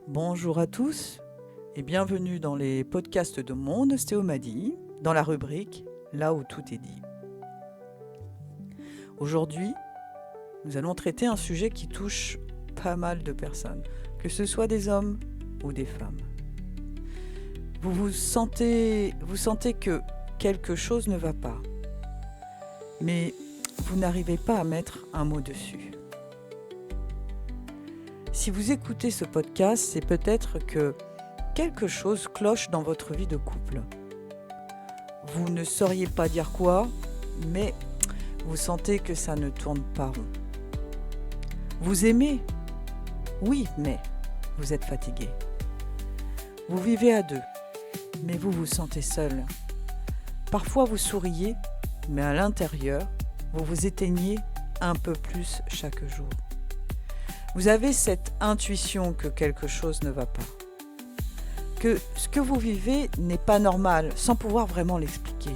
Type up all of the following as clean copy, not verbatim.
Bonjour à tous et bienvenue dans les podcasts de mon ostéomadie, dans la rubrique Là où tout est dit. Aujourd'hui, nous allons traiter un sujet qui touche pas mal de personnes, que ce soit des hommes ou des femmes. Vous sentez que quelque chose ne va pas, mais vous n'arrivez pas à mettre un mot dessus. Si vous écoutez ce podcast, c'est peut-être que quelque chose cloche dans votre vie de couple. Vous ne sauriez pas dire quoi, mais vous sentez que ça ne tourne pas rond. Vous aimez ? Oui, mais vous êtes fatigué. Vous vivez à deux, mais vous vous sentez seul. Parfois vous souriez, mais à l'intérieur, vous vous éteignez un peu plus chaque jour. Vous avez cette intuition que quelque chose ne va pas, que ce que vous vivez n'est pas normal, sans pouvoir vraiment l'expliquer.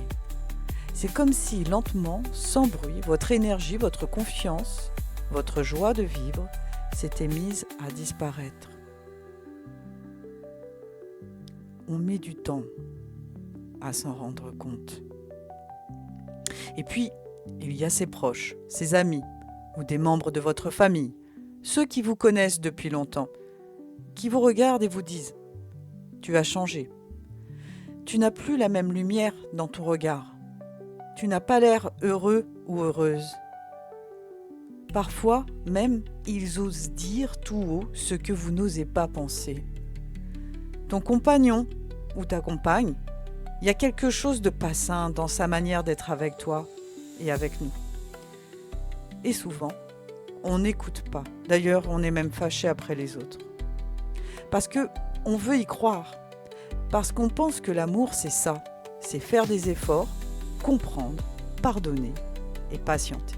C'est comme si lentement, sans bruit, votre énergie, votre confiance, votre joie de vivre s'était mise à disparaître. On met du temps à s'en rendre compte. Et puis, il y a ses proches, ses amis ou des membres de votre famille, ceux qui vous connaissent depuis longtemps, qui vous regardent et vous disent « Tu as changé. Tu n'as plus la même lumière dans ton regard. Tu n'as pas l'air heureux ou heureuse. » Parfois, même, ils osent dire tout haut ce que vous n'osez pas penser. Ton compagnon ou ta compagne, il y a quelque chose de pas sain dans sa manière d'être avec toi et avec nous. Et souvent, on n'écoute pas. D'ailleurs, on est même fâché après les autres. Parce qu'on veut y croire. Parce qu'on pense que l'amour, c'est ça. C'est faire des efforts, comprendre, pardonner et patienter.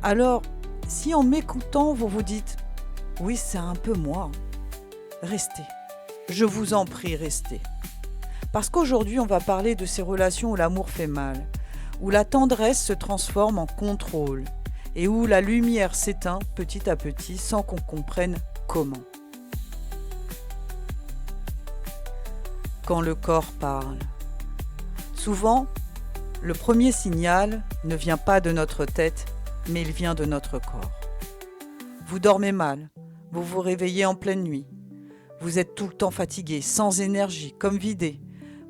Alors, si en m'écoutant, vous vous dites « Oui, c'est un peu moi », restez. Je vous en prie, restez. Parce qu'aujourd'hui, on va parler de ces relations où l'amour fait mal, où la tendresse se transforme en contrôle, et où la lumière s'éteint petit à petit sans qu'on comprenne comment. Quand le corps parle. Souvent, le premier signal ne vient pas de notre tête, mais il vient de notre corps. Vous dormez mal, vous vous réveillez en pleine nuit, vous êtes tout le temps fatigué, sans énergie, comme vidé.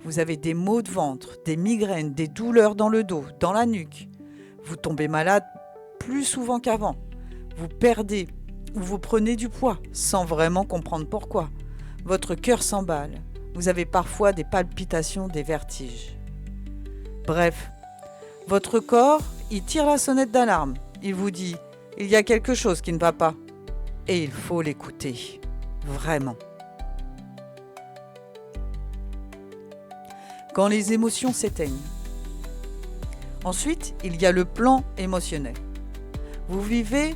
Vous avez des maux de ventre, des migraines, des douleurs dans le dos, dans la nuque. Vous tombez malade plus souvent qu'avant. Vous perdez ou vous prenez du poids sans vraiment comprendre pourquoi. Votre cœur s'emballe. Vous avez parfois des palpitations, des vertiges. Bref, votre corps, il tire la sonnette d'alarme. Il vous dit, il y a quelque chose qui ne va pas. Et il faut l'écouter. Vraiment. Quand les émotions s'éteignent. Ensuite, il y a le plan émotionnel. Vous vivez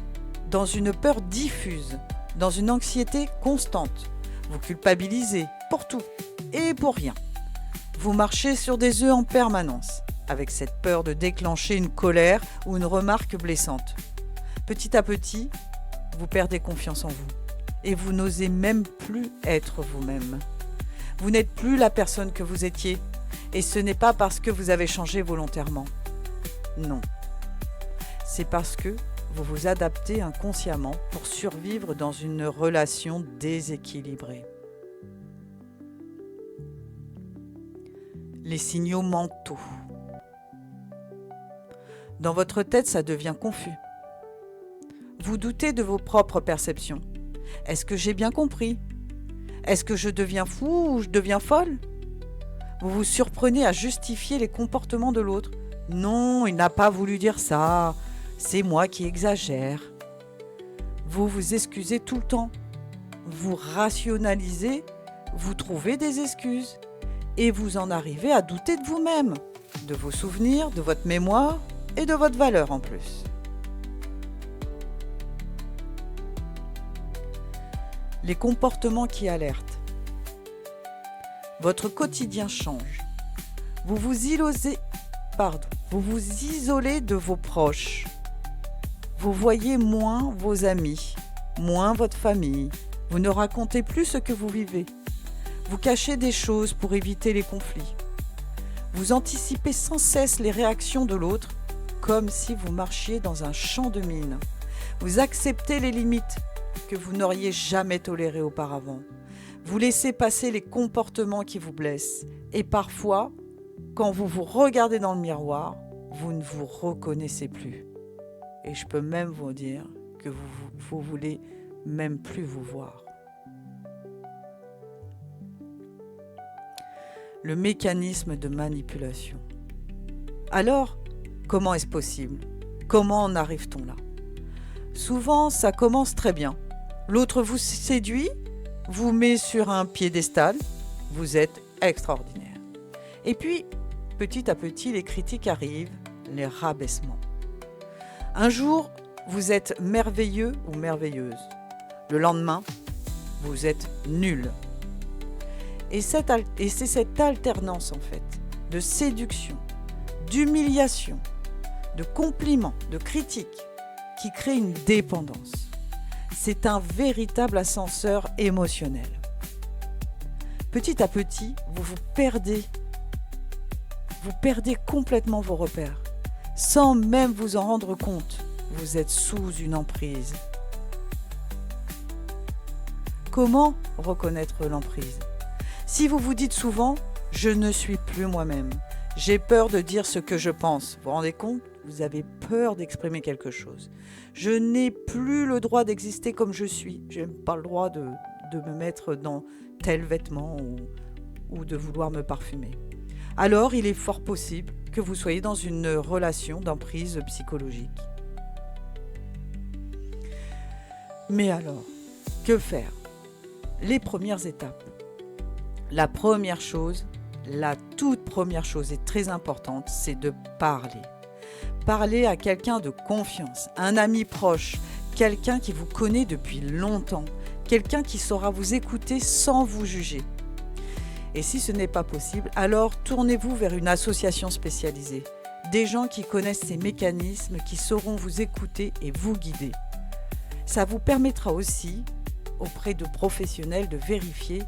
dans une peur diffuse, dans une anxiété constante. Vous culpabilisez pour tout et pour rien. Vous marchez sur des œufs en permanence, avec cette peur de déclencher une colère ou une remarque blessante. Petit à petit, vous perdez confiance en vous et vous n'osez même plus être vous-même. Vous n'êtes plus la personne que vous étiez et ce n'est pas parce que vous avez changé volontairement. Non. C'est parce que vous vous adaptez inconsciemment pour survivre dans une relation déséquilibrée. Les signaux mentaux. Dans votre tête, ça devient confus. Vous doutez de vos propres perceptions. Est-ce que j'ai bien compris ? Est-ce que je deviens fou ou je deviens folle ? Vous vous surprenez à justifier les comportements de l'autre. Non, il n'a pas voulu dire ça. C'est moi qui exagère. Vous vous excusez tout le temps. Vous rationalisez, vous trouvez des excuses. Et vous en arrivez à douter de vous-même, de vos souvenirs, de votre mémoire et de votre valeur en plus. Les comportements qui alertent. Votre quotidien change. Vous vous isolez de vos proches. Vous voyez moins vos amis, moins votre famille, Vous ne racontez plus ce que vous vivez. Vous cachez des choses pour éviter les conflits. Vous anticipez sans cesse les réactions de l'autre, comme si vous marchiez dans un champ de mines. Vous acceptez les limites que vous n'auriez jamais tolérées auparavant. Vous laissez passer les comportements qui vous blessent. Et parfois, quand vous vous regardez dans le miroir, vous ne vous reconnaissez plus. Et je peux même vous dire que vous voulez même plus vous voir. Le mécanisme de manipulation. Alors, comment est-ce possible ? Comment en arrive-t-on là ? Souvent, ça commence très bien. L'autre vous séduit, vous met sur un piédestal, vous êtes extraordinaire. Et puis, petit à petit, les critiques arrivent, les rabaissements. Un jour, vous êtes merveilleux ou merveilleuse. Le lendemain, vous êtes nul. Et c'est cette alternance, en fait, de séduction, d'humiliation, de compliments, de critiques, qui crée une dépendance. C'est un véritable ascenseur émotionnel. Petit à petit, vous perdez complètement vos repères. Sans même vous en rendre compte, vous êtes sous une emprise. Comment reconnaître l'emprise ? Si vous vous dites souvent « je ne suis plus moi-même », j'ai peur de dire ce que je pense. Vous vous rendez compte ? Vous avez peur d'exprimer quelque chose. Je n'ai plus le droit d'exister comme je suis. Je n'ai pas le droit de me mettre dans tel vêtement ou de vouloir me parfumer. Alors, il est fort possible que vous soyez dans une relation d'emprise psychologique. Mais alors, que faire ? Les premières étapes. La première chose, la toute première chose et très importante, c'est de parler. Parler à quelqu'un de confiance, un ami proche, quelqu'un qui vous connaît depuis longtemps, quelqu'un qui saura vous écouter sans vous juger. Et si ce n'est pas possible, alors tournez-vous vers une association spécialisée, des gens qui connaissent ces mécanismes, qui sauront vous écouter et vous guider. Ça vous permettra aussi, auprès de professionnels, de vérifier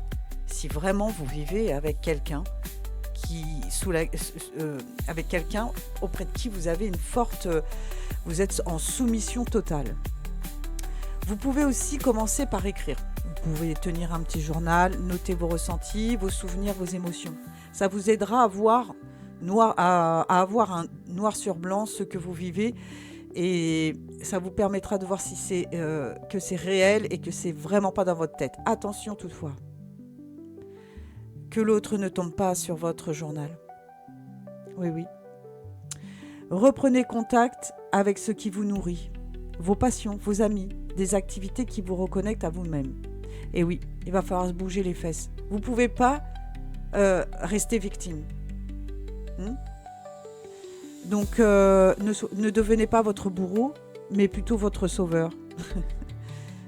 si vraiment vous vivez avec quelqu'un avec quelqu'un auprès de qui vous avez vous êtes en soumission totale. Vous pouvez aussi commencer par écrire. Vous pouvez tenir un petit journal, noter vos ressentis, vos souvenirs, vos émotions. Ça vous aidera à avoir un noir sur blanc ce que vous vivez et ça vous permettra de voir si que c'est réel et que c'est vraiment pas dans votre tête. Attention toutefois, que l'autre ne tombe pas sur votre journal. Oui. Reprenez contact avec ce qui vous nourrit, vos passions, vos amis, des activités qui vous reconnectent à vous-même. Et oui, il va falloir se bouger les fesses. Vous ne pouvez pas rester victime. Donc, ne devenez pas votre bourreau, mais plutôt votre sauveur.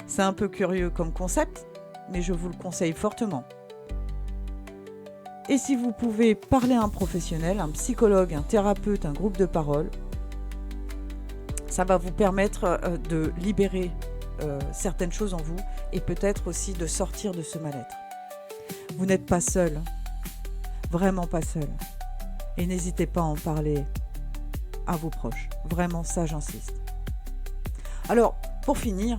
C'est un peu curieux comme concept, mais je vous le conseille fortement. Et si vous pouvez parler à un professionnel, un psychologue, un thérapeute, un groupe de parole, ça va vous permettre de libérer certaines choses en vous et peut-être aussi de sortir de ce mal-être. Vous n'êtes pas seul, vraiment pas seul. Et n'hésitez pas à en parler à vos proches. Vraiment, ça, j'insiste. Alors, pour finir,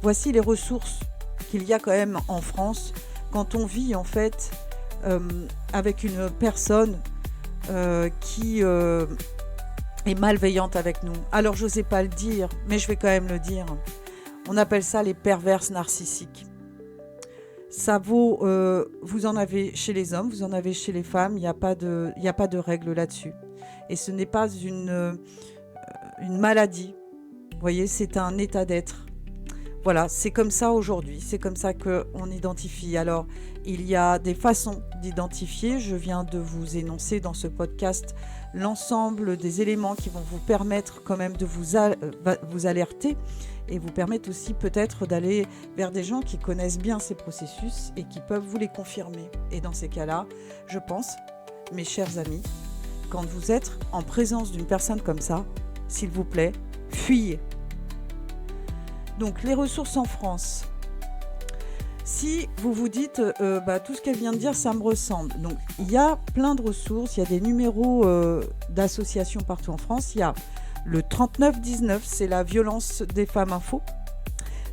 voici les ressources qu'il y a quand même en France quand on vit en fait avec une personne qui est malveillante avec nous. Alors, je n'osais pas le dire, mais je vais quand même le dire. On appelle ça les perverses narcissiques. Ça vaut, vous en avez chez les hommes, vous en avez chez les femmes, il n'y a pas de règle là-dessus. Et ce n'est pas une maladie, vous voyez, c'est un état d'être. Voilà, c'est comme ça aujourd'hui, c'est comme ça qu'on identifie. Alors, il y a des façons d'identifier. Je viens de vous énoncer dans ce podcast l'ensemble des éléments qui vont vous permettre quand même de vous alerter et vous permettre aussi peut-être d'aller vers des gens qui connaissent bien ces processus et qui peuvent vous les confirmer. Et dans ces cas-là, je pense, mes chers amis, quand vous êtes en présence d'une personne comme ça, s'il vous plaît, fuyez. Donc, les ressources en France. Si vous vous dites, tout ce qu'elle vient de dire, ça me ressemble. Donc, il y a plein de ressources, il y a des numéros d'associations partout en France. Il y a le 3919, c'est la violence des femmes info.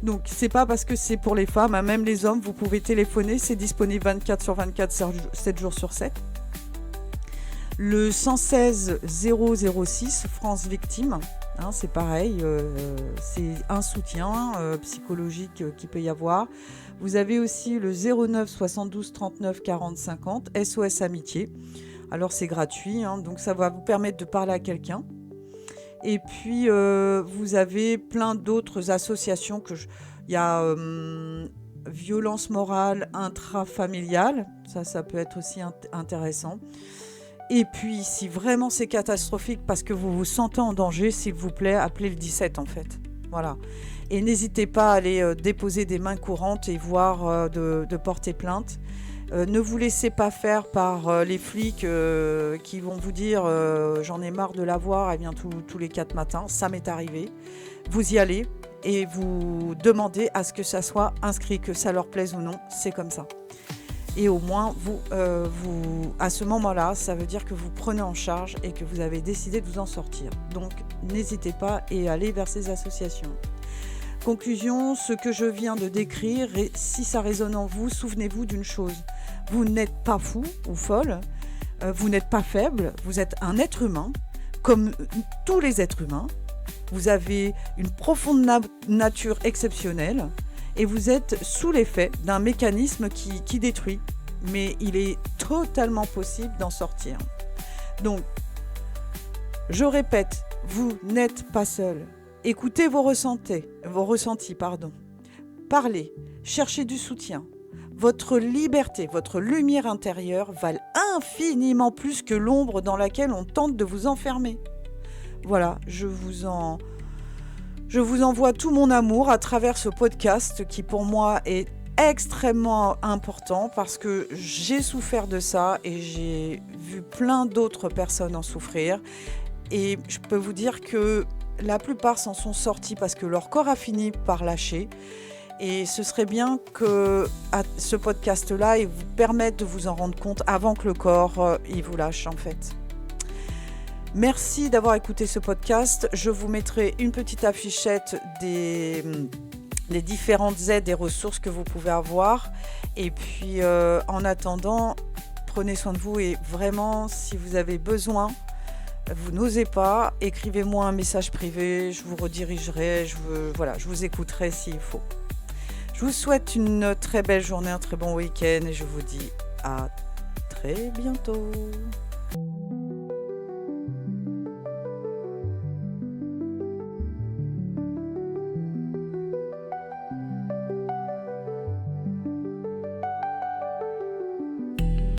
Donc, c'est pas parce que c'est pour les femmes, hein, même les hommes, vous pouvez téléphoner, c'est disponible 24 sur 24, 7 jours sur 7. Le 116 006, France Victime, hein, c'est pareil, c'est un soutien psychologique qu'il peut y avoir. Vous avez aussi le 09 72 39 40 50, SOS Amitié. Alors c'est gratuit, hein, donc ça va vous permettre de parler à quelqu'un. Et puis vous avez plein d'autres associations. Il y a violence morale intrafamiliale, ça peut être aussi intéressant. Et puis, si vraiment c'est catastrophique parce que vous vous sentez en danger, s'il vous plaît, appelez le 17 en fait. Voilà. Et n'hésitez pas à aller déposer des mains courantes et voir de porter plainte. Ne vous laissez pas faire par les flics qui vont vous dire j'en ai marre de la voir, elle vient tous les 4 matins. Ça m'est arrivé. Vous y allez et vous demandez à ce que ça soit inscrit, que ça leur plaise ou non, c'est comme ça. Et au moins, vous, à ce moment-là, ça veut dire que vous prenez en charge et que vous avez décidé de vous en sortir. Donc, n'hésitez pas et allez vers ces associations. Conclusion, ce que je viens de décrire, et si ça résonne en vous, souvenez-vous d'une chose. Vous n'êtes pas fou ou folle, vous n'êtes pas faible, vous êtes un être humain, comme tous les êtres humains. Vous avez une profonde nature exceptionnelle. Et vous êtes sous l'effet d'un mécanisme qui détruit. Mais il est totalement possible d'en sortir. Donc, je répète, vous n'êtes pas seul. Écoutez vos ressentis. Parlez, cherchez du soutien. Votre liberté, votre lumière intérieure valent infiniment plus que l'ombre dans laquelle on tente de vous enfermer. Voilà, je vous envoie tout mon amour à travers ce podcast qui pour moi est extrêmement important parce que j'ai souffert de ça et j'ai vu plein d'autres personnes en souffrir. Et je peux vous dire que la plupart s'en sont sortis parce que leur corps a fini par lâcher. Et ce serait bien que ce podcast-là il vous permette de vous en rendre compte avant que le corps il vous lâche en fait. Merci d'avoir écouté ce podcast. Je vous mettrai une petite affichette des différentes aides et ressources que vous pouvez avoir. Et puis, en attendant, prenez soin de vous. Et vraiment, si vous avez besoin, vous n'osez pas, écrivez-moi un message privé. Je vous redirigerai. Je vous écouterai s'il faut. Je vous souhaite une très belle journée, un très bon week-end. Et je vous dis à très bientôt.